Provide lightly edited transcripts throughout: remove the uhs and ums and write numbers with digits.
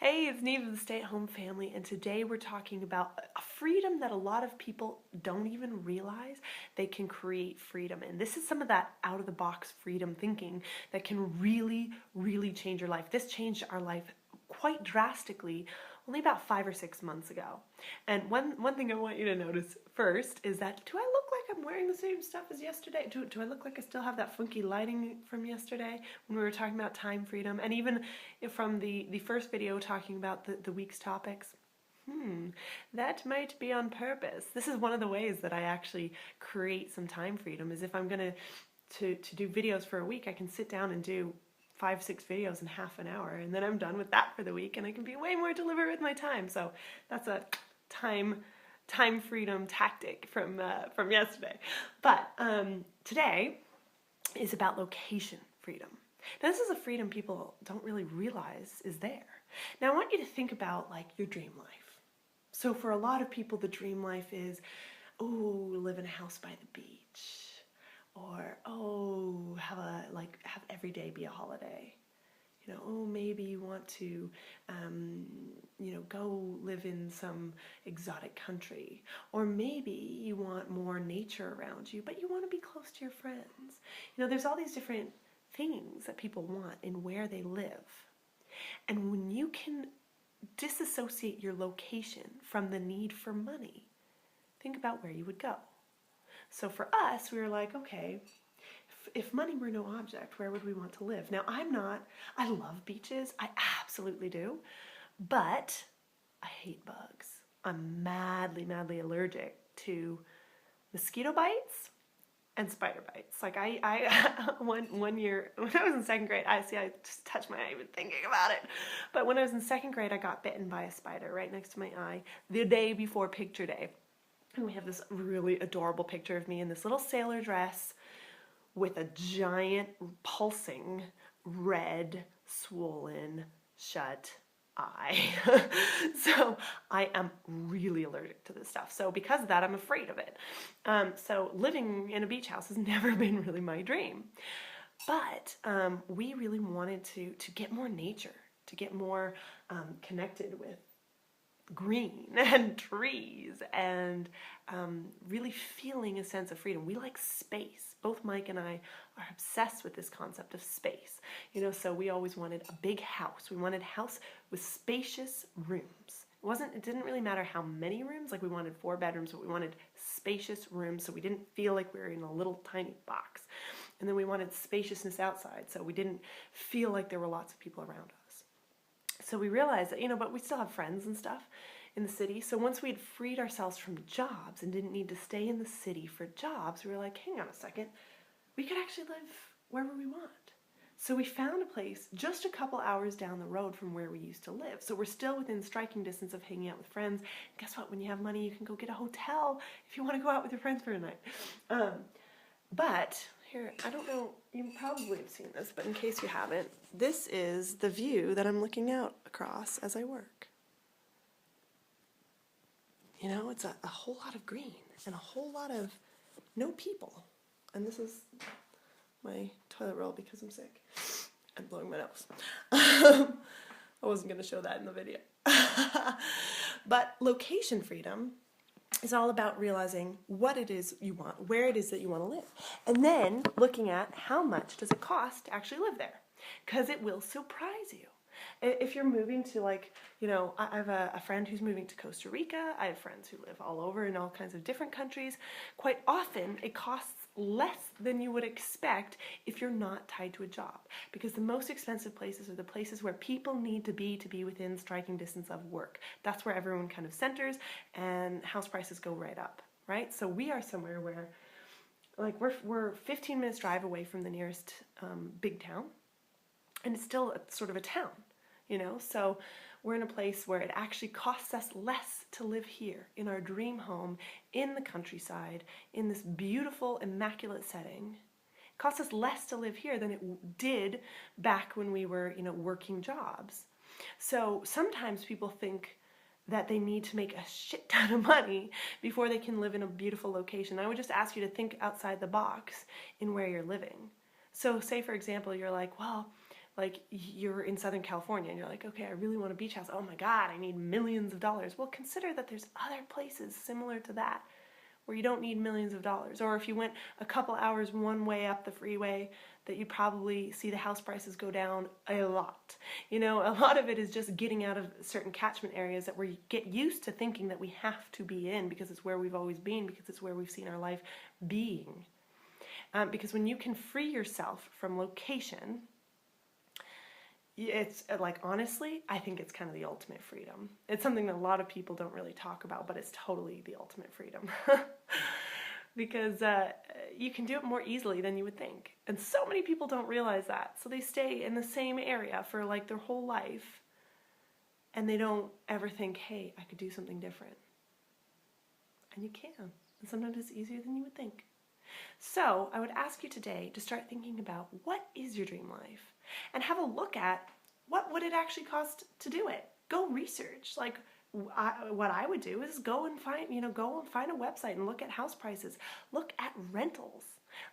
Hey, it's Neve of the Stay-at-Home Family, and today we're talking about a freedom that a lot of people don't even realize they can create freedom. And this is some of that out-of-the-box freedom thinking that can really change your life. This changed our life quite drastically only about 5 or 6 months ago. And one thing I want you to notice first is that, do I look like I'm wearing the same stuff as yesterday? Do I look like I still have that funky lighting from yesterday when we were talking about time freedom? And even from the first video talking about the week's topics, that might be on purpose. This is one of the ways that I actually create some time freedom, is if I'm gonna to do videos for a week, I can sit down and do 5-6 videos in half an hour, and then I'm done with that for the week, and I can be way more deliberate with my time. So that's a time freedom tactic from yesterday. But today is about location freedom. Now, this is a freedom people don't really realize is there. Now, I want you to think about like your dream life. So for a lot of people, the dream life is, oh, live in a house by the beach. Or, oh, have every day be a holiday. You know, oh, maybe you want to, go live in some exotic country. Or maybe you want more nature around you, but you want to be close to your friends. You know, there's all these different things that people want in where they live. And when you can disassociate your location from the need for money, think about where you would go. So for us, we were like, okay, if money were no object, where would we want to live? Now, I love beaches, I absolutely do, but I hate bugs. I'm madly allergic to mosquito bites and spider bites. Like one year, when I was in second grade, I just touched my eye even thinking about it. But when I was in second grade, I got bitten by a spider right next to my eye the day before picture day. And we have this really adorable picture of me in this little sailor dress with a giant, pulsing, red, swollen, shut eye. So I am really allergic to this stuff. So because of that, I'm afraid of it. So living in a beach house has never been really my dream. But we really wanted to get more nature, to get more connected with green and trees and really feeling a sense of freedom. We like space. Both Mike and I are obsessed with this concept of space. You know, so we always wanted a big house. We wanted a house with spacious rooms. It didn't really matter how many rooms, like we wanted 4 bedrooms, but we wanted spacious rooms so we didn't feel like we were in a little tiny box. And then we wanted spaciousness outside, so we didn't feel like there were lots of people around us. So we realized that, but we still have friends and stuff in the city. So once we'd freed ourselves from jobs and didn't need to stay in the city for jobs, we were like, hang on a second, we could actually live wherever we want. So we found a place just a couple hours down the road from where we used to live. So we're still within striking distance of hanging out with friends. And guess what? When you have money, you can go get a hotel if you want to go out with your friends for a night. But here, I don't know, you probably have seen this, but in case you haven't, this is the view that I'm looking out across as I work. You know, it's a whole lot of green and a whole lot of no people. And this is my toilet roll because I'm sick and blowing my nose. I wasn't going to show that in the video. But location freedom is all about realizing what it is you want, where it is that you want to live, and then looking at how much does it cost to actually live there, because it will surprise you. If you're moving to I have a friend who's moving to Costa Rica. I have friends who live all over in all kinds of different countries. Quite often it costs less than you would expect if you're not tied to a job, because the most expensive places are the places where people need to be within striking distance of work. That's where everyone kind of centers, and house prices go right up, right? So we are somewhere where we're 15 minutes drive away from the nearest big town, and it's still sort of a town, so we're in a place where it actually costs us less to live here in our dream home in the countryside, in this beautiful, immaculate setting. It costs us less to live here than it did back when we were, working jobs. So sometimes people think that they need to make a shit ton of money before they can live in a beautiful location. I would just ask you to think outside the box in where you're living. So say, for example, you're like, well, Like you're in Southern California and you're like, okay, I really want a beach house. Oh my God, I need millions of dollars. Well, consider that there's other places similar to that where you don't need millions of dollars. Or if you went a couple hours one way up the freeway, that you'd probably see the house prices go down a lot. You know, a lot of it is just getting out of certain catchment areas that we get used to thinking that we have to be in because it's where we've always been, because it's where we've seen our life being. Because when you can free yourself from location, it's like, honestly, I think it's kind of the ultimate freedom. It's something that a lot of people don't really talk about, but it's totally the ultimate freedom. Because you can do it more easily than you would think. And so many people don't realize that. So they stay in the same area for like their whole life, and they don't ever think, hey, I could do something different. And you can. And sometimes it's easier than you would think. So I would ask you today to start thinking about, what is your dream life? And have a look at what would it actually cost to do it. Go research. Like what I would do is go and find a website and look at house prices. Look at rentals.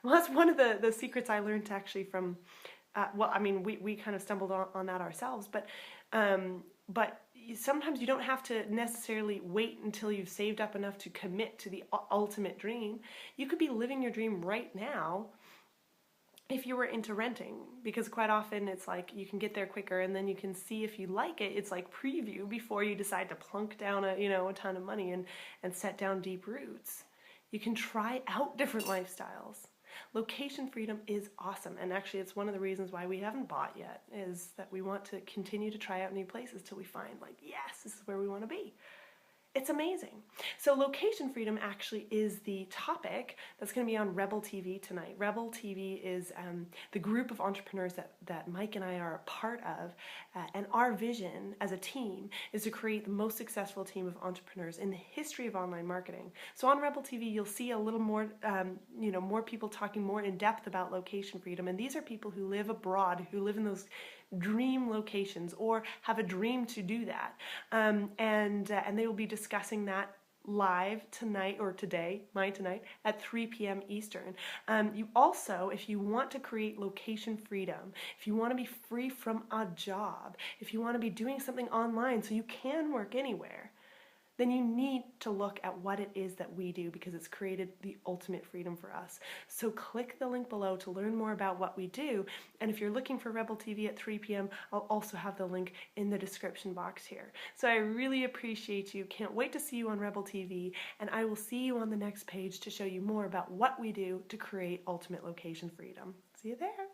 Well, that's one of the secrets I learned actually from, we kind of stumbled on that ourselves, but sometimes you don't have to necessarily wait until you've saved up enough to commit to the ultimate dream. You could be living your dream right now if you were into renting, because quite often it's like you can get there quicker and then you can see if you like it. It's like preview before you decide to plunk down a ton of money and set down deep roots. You can try out different lifestyles. Location freedom is awesome, and actually it's one of the reasons why we haven't bought yet, is that we want to continue to try out new places till we find, like, yes, this is where we want to be. It's amazing. So location freedom actually is the topic that's going to be on Rebel TV tonight. Rebel TV is the group of entrepreneurs that Mike and I are a part of, and our vision as a team is to create the most successful team of entrepreneurs in the history of online marketing. So on Rebel TV, you'll see a little more, more people talking more in depth about location freedom, and these are people who live abroad, who live in those dream locations or have a dream to do that, and they will be discussing that live tonight, or today, tonight, at 3 p.m. Eastern. You also, if you want to create location freedom, if you want to be free from a job, if you want to be doing something online so you can work anywhere, then you need to look at what it is that we do, because it's created the ultimate freedom for us. So click the link below to learn more about what we do. And if you're looking for Rebel TV at 3 p.m., I'll also have the link in the description box here. So I really appreciate you. Can't wait to see you on Rebel TV. And I will see you on the next page to show you more about what we do to create ultimate location freedom. See you there.